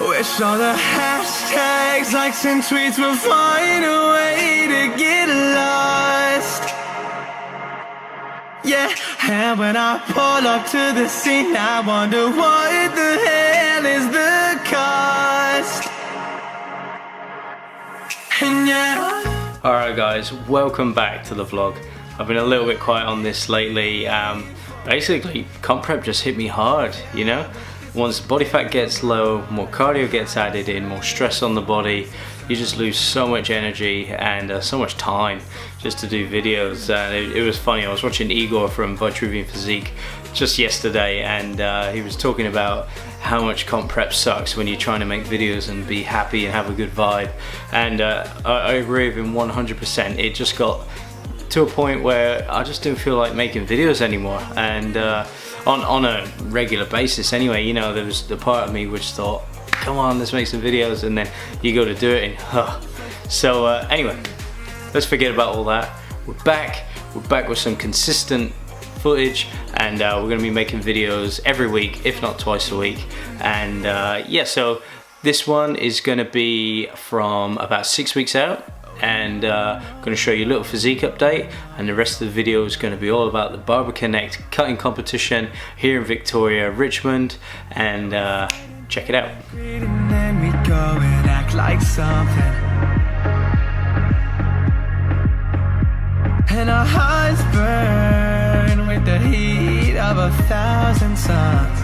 Wish all the hashtags, likes and tweets will find a way to get lost. Yeah, and when I pull up to the scene, I wonder what the hell is the cost. And yeah. Alright guys, welcome back to the vlog. I've been a little bit quiet on this lately. Basically, comp prep just hit me hard, you know? Once body fat gets low, more cardio gets added in, more stress on the body, you just lose so much energy and so much time just to do videos. It was funny, I was watching Igor from Vitruvian Physique just yesterday, and he was talking about how much comp prep sucks when you're trying to make videos and be happy and have a good vibe. And I agree with him 100%. It just got to a point where I just didn't feel like making videos anymore, and on a regular basis anyway. You know, there was the part of me which thought, come on, let's make some videos, and then you go to do it and so anyway, let's forget about all that. We're back with some consistent footage, and we're going to be making videos every week, if not twice a week. And yeah, so this one is going to be from about 6 weeks out, and I'm going to show you a little physique update, and the rest of the video is going to be all about the Barber Konnect cutting competition here in Victoria, Richmond, and check it out. And then we go and act like something, and our hearts burn with the heat of 1,000 suns.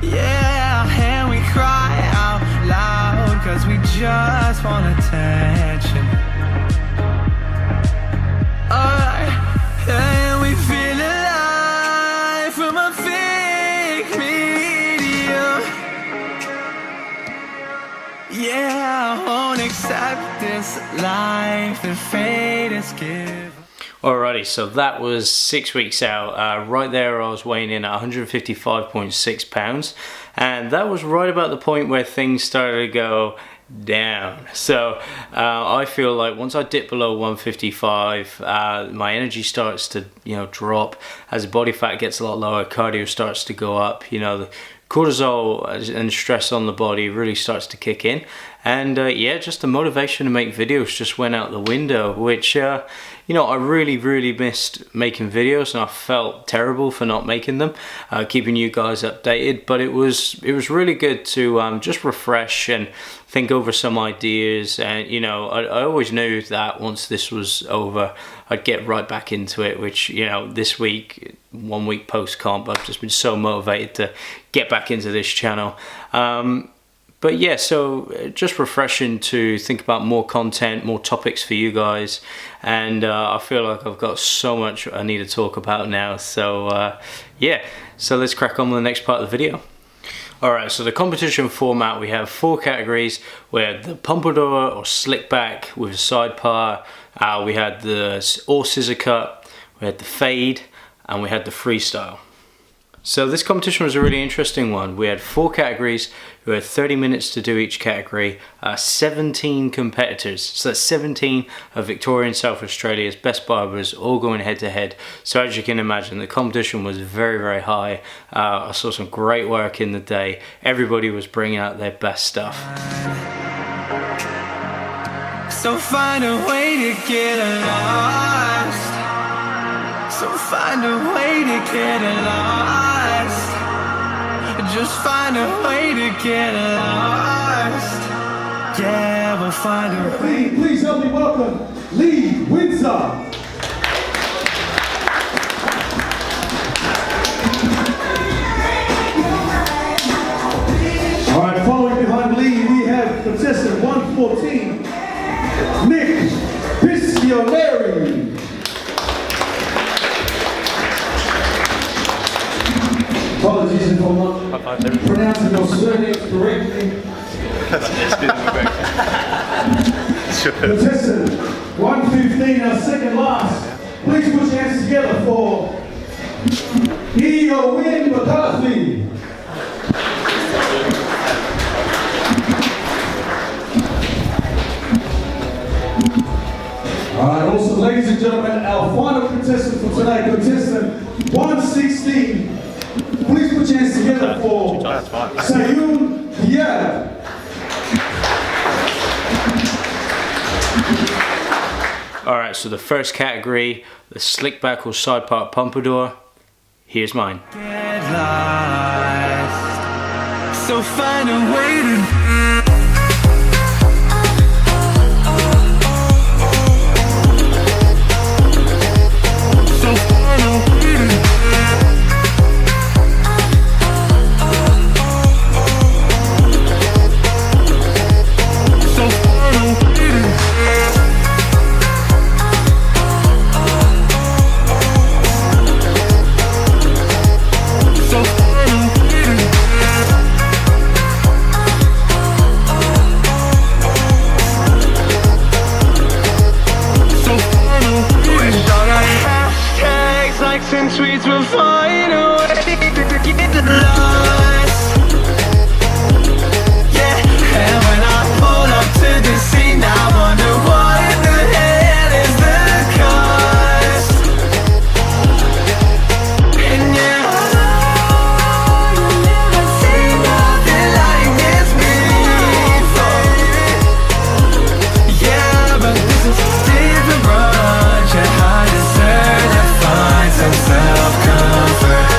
Yeah, and we cry out loud, cause we just want attention. And we feel alive from a fake medium. Yeah, I won't accept this life that fate has given. Alrighty, so that was 6 weeks out. Right there I was weighing in at 155.6 pounds, and that was right about the point where things started to go down. So I feel like once I dip below 155, my energy starts to, you know, drop. As the body fat gets a lot lower, cardio starts to go up, you know, the cortisol and stress on the body really starts to kick in, and yeah, just the motivation to make videos just went out the window, which you know, I really missed making videos, and I felt terrible for not making them, keeping you guys updated. But it was really good to just refresh and think over some ideas. And you know, I always knew that once this was over, I'd get right back into it, which, you know, this week, 1 week post comp, I've just been so motivated to get back into this channel. But yeah, so just refreshing to think about more content, more topics for you guys, and I feel like I've got so much I need to talk about now. So yeah, so let's crack on with the next part of the video. Alright, so the competition format, we have 4 categories. We had the pompadour or slick back with a side part, we had the all scissor cut, we had the fade, and we had the freestyle. So this competition was a really interesting one. We had 4 categories, we had 30 minutes to do each category, 17 competitors. So that's 17 of Victoria and South Australia's best barbers all going head to head. So as you can imagine, the competition was very high. I saw some great work in the day. Everybody was bringing out their best stuff. So find a way to get lost. So find a way to get lost. Just find a way to get lost. Yeah, we'll find a way. Please help me welcome Lee Windsor. All right, following behind Lee, we have contestant 114, Nick Piscioneri. Apologies if I'm not pronouncing your surnames correctly. Contestant 115, our second last. Please put your hands together for Ian McCarthy. Alright, also ladies and gentlemen, our final contestant for tonight, contestant 116. Please put your hands together for Sayun Pierre. Alright, so the first category, the slick back or side part pompadour. Here's mine. Get lost. So find a way to tweets will find a way to get lost. Yeah, and when I pull up to the scene, I wonder what the hell is the cost. And yeah, you'll never see nothing like this before. Yeah, but this is different, road. Yeah, I deserve to find some self-comfort.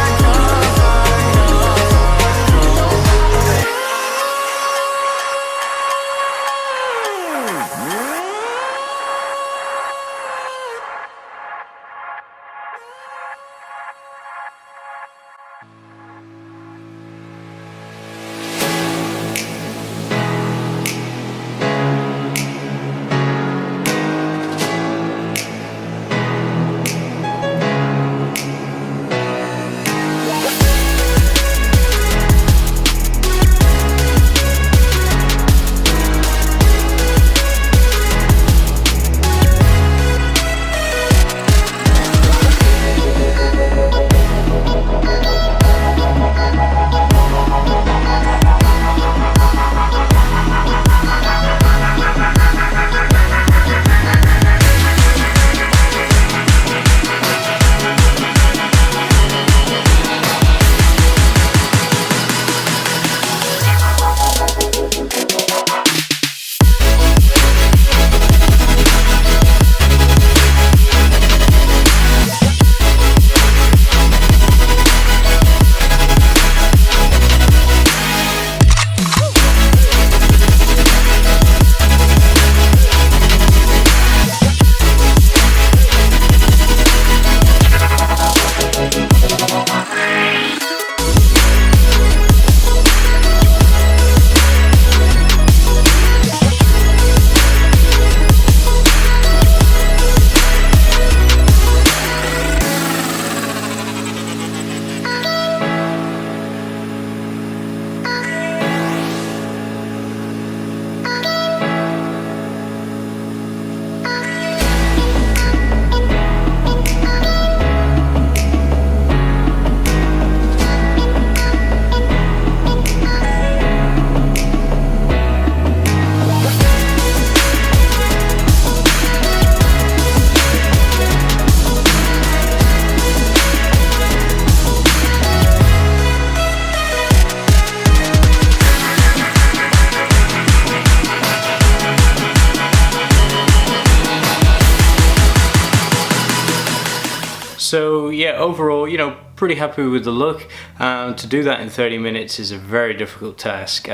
So yeah, overall, you know, pretty happy with the look. To do that in 30 minutes is a very difficult task.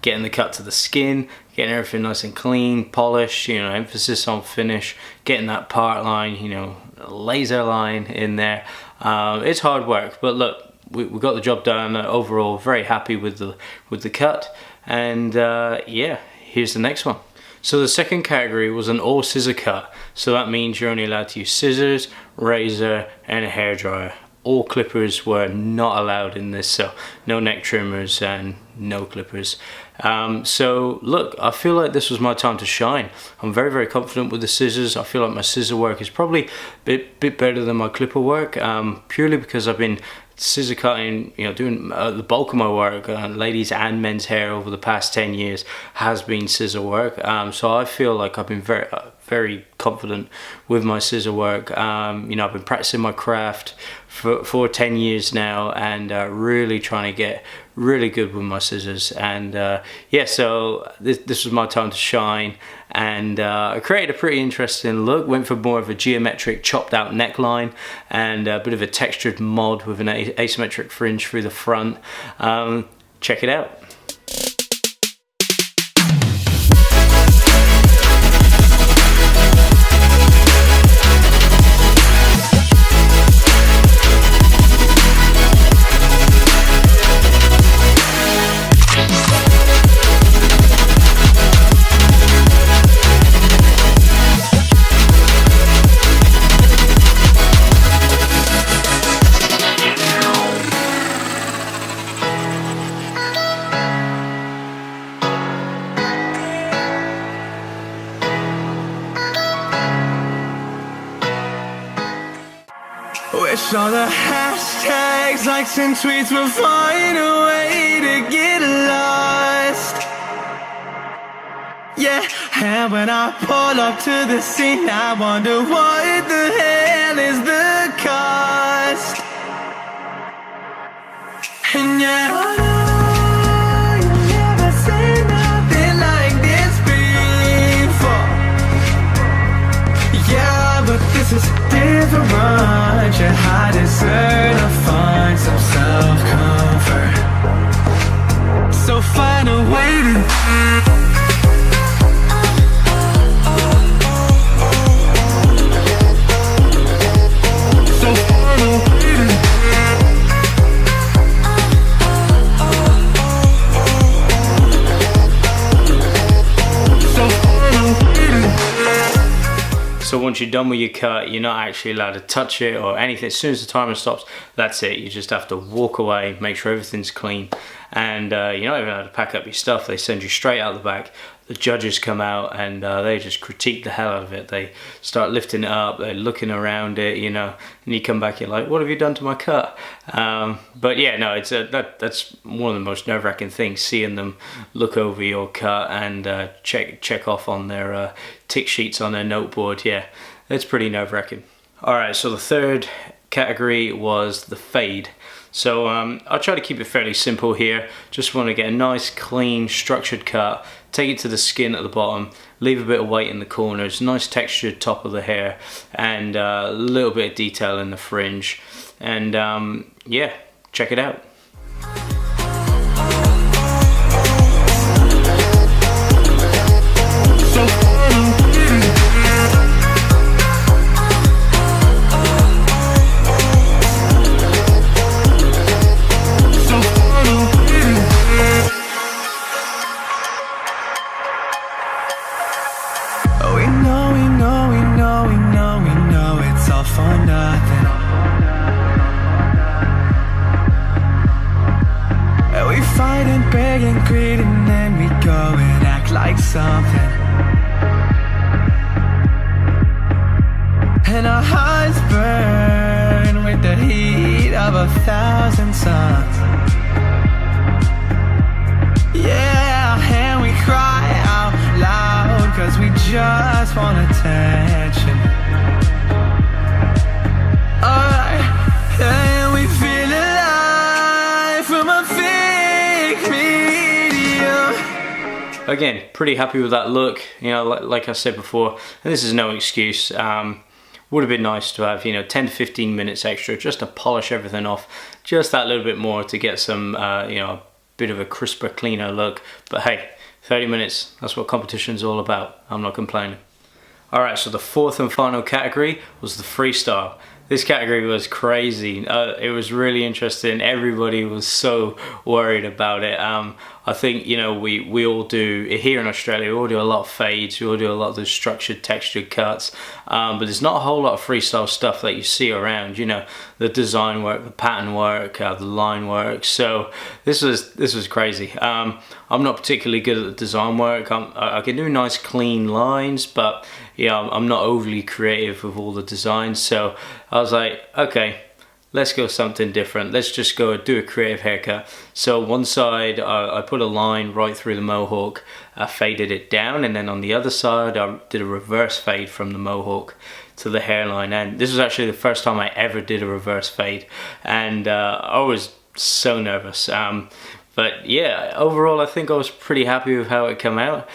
Getting the cut to the skin, getting everything nice and clean, polished, you know, emphasis on finish, getting that part line, you know, laser line in there. It's hard work, but look, we got the job done. Overall, very happy with the cut. And yeah, here's the next one. So the second category was an all scissor cut. So that means you're only allowed to use scissors, razor, and a hairdryer. All clippers were not allowed in this, so no neck trimmers and no clippers. So look, I feel like this was my time to shine. I'm very, very confident with the scissors. I feel like my scissor work is probably a bit better than my clipper work, purely because I've been scissor cutting, you know, doing the bulk of my work, ladies and men's hair over the past 10 years has been scissor work. So I feel like I've been very very confident with my scissor work. You know, I've been practicing my craft for 10 years now, and really trying to get really good with my scissors. And yeah, so this was my time to shine, and I created a pretty interesting look. Went for more of a geometric chopped out neckline and a bit of a textured mod with an asymmetric fringe through the front. Check it out. Wish all the hashtags, likes and tweets will find a way to get lost. Yeah, and when I pull up to the scene, I wonder what the hell is the cost. And yeah, I know you never seen nothing like this before. Yeah, but this is different. I deserve to find some self-comfort. So find a way to So once you're done with your cut, you're not actually allowed to touch it or anything. As soon as the timer stops, that's it. You just have to walk away, make sure everything's clean, and you're not even allowed to pack up your stuff. They send you straight out the back. The judges come out and they just critique the hell out of it. They start lifting it up, they're looking around it, you know, and you come back, you're like, what have you done to my cut? But yeah, no, it's that's one of the most nerve-wracking things, seeing them look over your cut and check off on their tick sheets on their noteboard. Yeah, it's pretty nerve-wracking. All right, so the third category was the fade. So I'll try to keep it fairly simple here. Just want to get a nice, clean, structured cut, take it to the skin at the bottom, leave a bit of weight in the corners, nice textured top of the hair, and a little bit of detail in the fringe. And yeah, check it out. Something, and our hearts burn with the heat of 1,000 suns. Yeah, and we cry out loud 'cause we just want attention. Alright, and we feel alive from a fake medium. Again, pretty happy with that look. You know, like I said before, and this is no excuse. Would have been nice to have, you know, 10 to 15 minutes extra just to polish everything off just that little bit more to get some, you know, a bit of a crisper, cleaner look. But hey, 30 minutes, that's what competition's all about. I'm not complaining. All right, so the fourth and final category was the freestyle. This category was crazy. It was really interesting. Everybody was so worried about it. I think, you know, we all do, here in Australia, we all do a lot of fades, we all do a lot of those structured, textured cuts, but there's not a whole lot of freestyle stuff that you see around, you know, the design work, the pattern work, the line work. So this was crazy. I'm not particularly good at the design work. I can do nice clean lines, but yeah, I'm not overly creative with all the designs. So I was like, okay, let's go something different. Let's just go do a creative haircut. So one side I put a line right through the mohawk, faded it down, and then on the other side I did a reverse fade from the mohawk to the hairline. And this was actually the first time I ever did a reverse fade, and I was so nervous. But yeah, overall I think I was pretty happy with how it came out.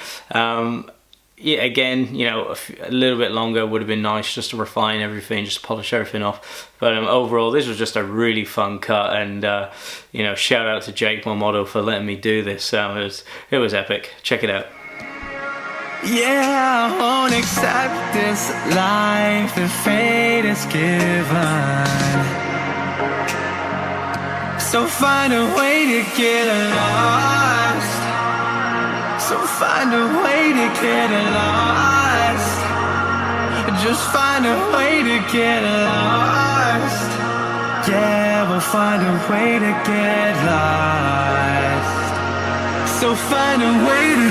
Yeah, again, you know, a little bit longer would have been nice, just to refine everything, just polish everything off. But overall, this was just a really fun cut, and you know, shout out to Jake, my model, for letting me do this. It was epic. Check it out. Yeah, I won't accept this life that fate is given. So find a way to get lost. So find a way to get lost. Just find a way to get lost. Yeah, we'll find a way to get lost. So find a way to.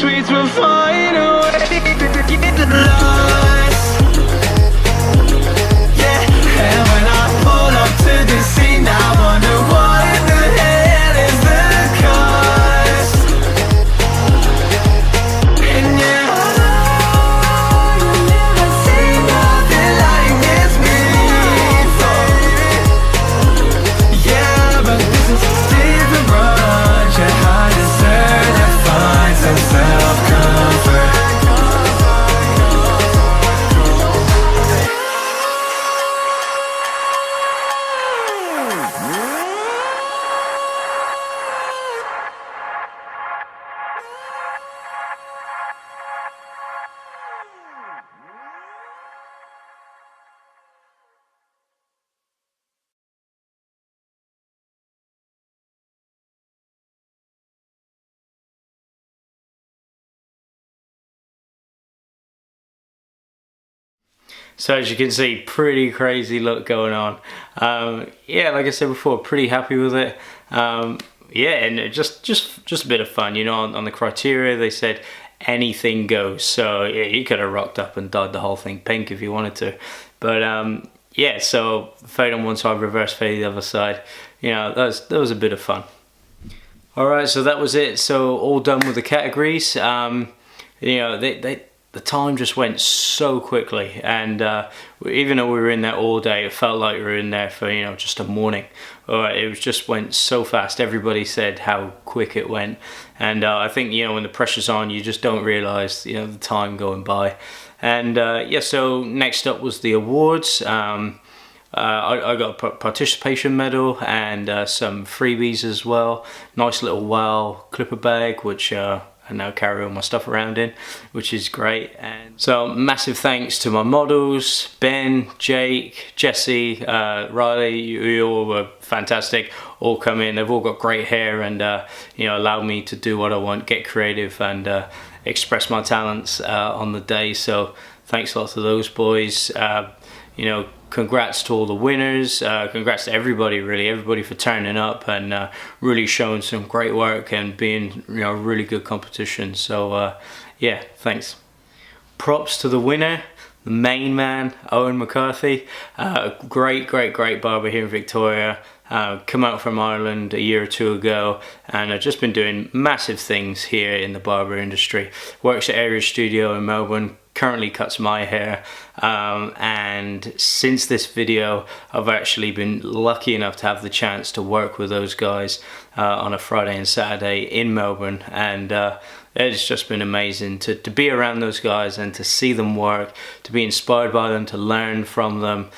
Tweets will find a way to get lost. Yeah, and when I pull up to the scene, I wonder what the hell is the cost. And yeah, you never say nothing like this before. Yeah, but this is different, road. Yeah, I deserve to find some self-comfort. So as you can see, pretty crazy look going on. Yeah, like I said before, pretty happy with it. Yeah, and just a bit of fun, you know. On the criteria, they said anything goes. So yeah, you could have rocked up and dyed the whole thing pink if you wanted to. But yeah, so fade on one side, reverse fade the other side. You know, that was a bit of fun. All right, so that was it. So all done with the categories. You know, the time just went so quickly, and even though we were in there all day, it felt like we were in there for, you know, just a morning. It was just went so fast. Everybody said how quick it went, and I think, you know, when the pressure's on, you just don't realize, you know, the time going by. And yeah, so next up was the awards. I got a participation medal and some freebies as well. Nice little wow clipper bag, which I now carry all my stuff around in, which is great. And so massive thanks to my models, Ben, Jake, Jesse, Riley. You all were fantastic. All come in, they've all got great hair, and you know, allow me to do what I want, get creative, and express my talents on the day. So thanks a lot to those boys. You know, congrats to all the winners. Congrats to everybody, really, everybody for turning up and really showing some great work and being, you know, really good competition. So yeah, thanks. Props to the winner, the main man, Owen McCarthy. Great barber here in Victoria. Come out from Ireland a year or two ago, and I've just been doing massive things here in the barber industry. Works at Area Studio in Melbourne, currently cuts my hair, and since this video I've actually been lucky enough to have the chance to work with those guys on a Friday and Saturday in Melbourne, and it's just been amazing to be around those guys and to see them work, to be inspired by them, to learn from them.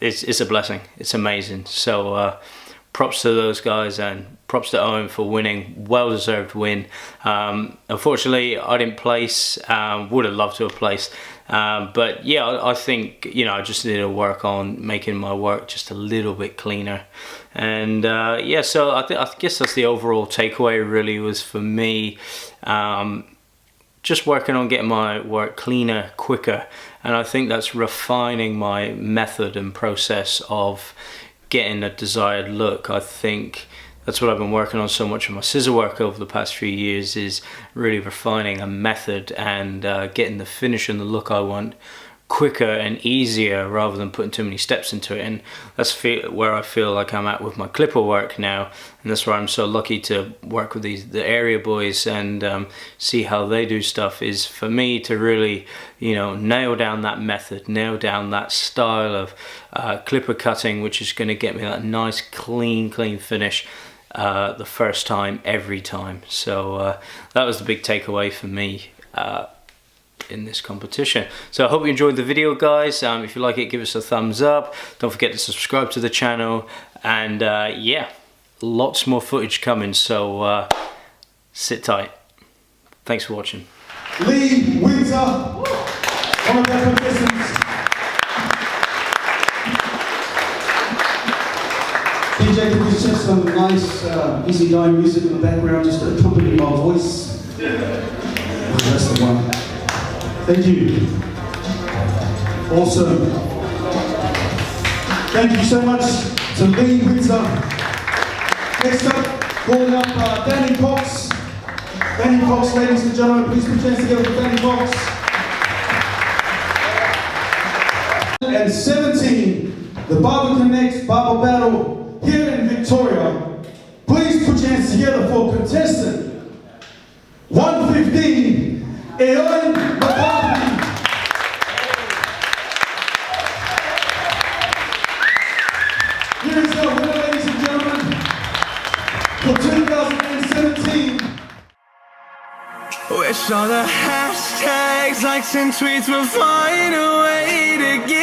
It's a blessing. It's amazing. So props to those guys and props to Owen for winning. Well-deserved win. Unfortunately, I didn't place. Would have loved to have placed. But yeah, I think, you know, I just need to work on making my work just a little bit cleaner. And yeah, so I guess that's the overall takeaway really, was for me, just working on getting my work cleaner, quicker. And I think that's refining my method and process of getting a desired look. I think that's what I've been working on so much of my scissor work over the past few years, is really refining a method and getting the finish and the look I want quicker and easier, rather than putting too many steps into it. And that's where I feel like I'm at with my clipper work now, and that's where I'm so lucky to work with the area boys and see how they do stuff, is for me to really, you know, nail down that method, nail down that style of clipper cutting, which is going to get me that nice clean finish the first time, every time. So that was the big takeaway for me in this competition. So I hope you enjoyed the video, guys. If you like it, give us a thumbs up. Don't forget to subscribe to the channel, and yeah, lots more footage coming, so sit tight. Thanks for watching. Lee Winter, one of our contestants. DJ, can we just have some nice, easygoing music in the background, just to accompany my voice? Oh, that's the one. Thank you. Awesome. Thank you so much to Lee Winter. Next up, calling up Danny Cox. Danny Cox, ladies and gentlemen, please put your hands together for Danny Cox. And 17, the Barber Konnect Barber Battle here in Victoria. Please put your hands together for contestant 115, Eoin McCarthy. Here is our winner, ladies and gentlemen, for 2017. Wish all the hashtags, likes and tweets will find a way to get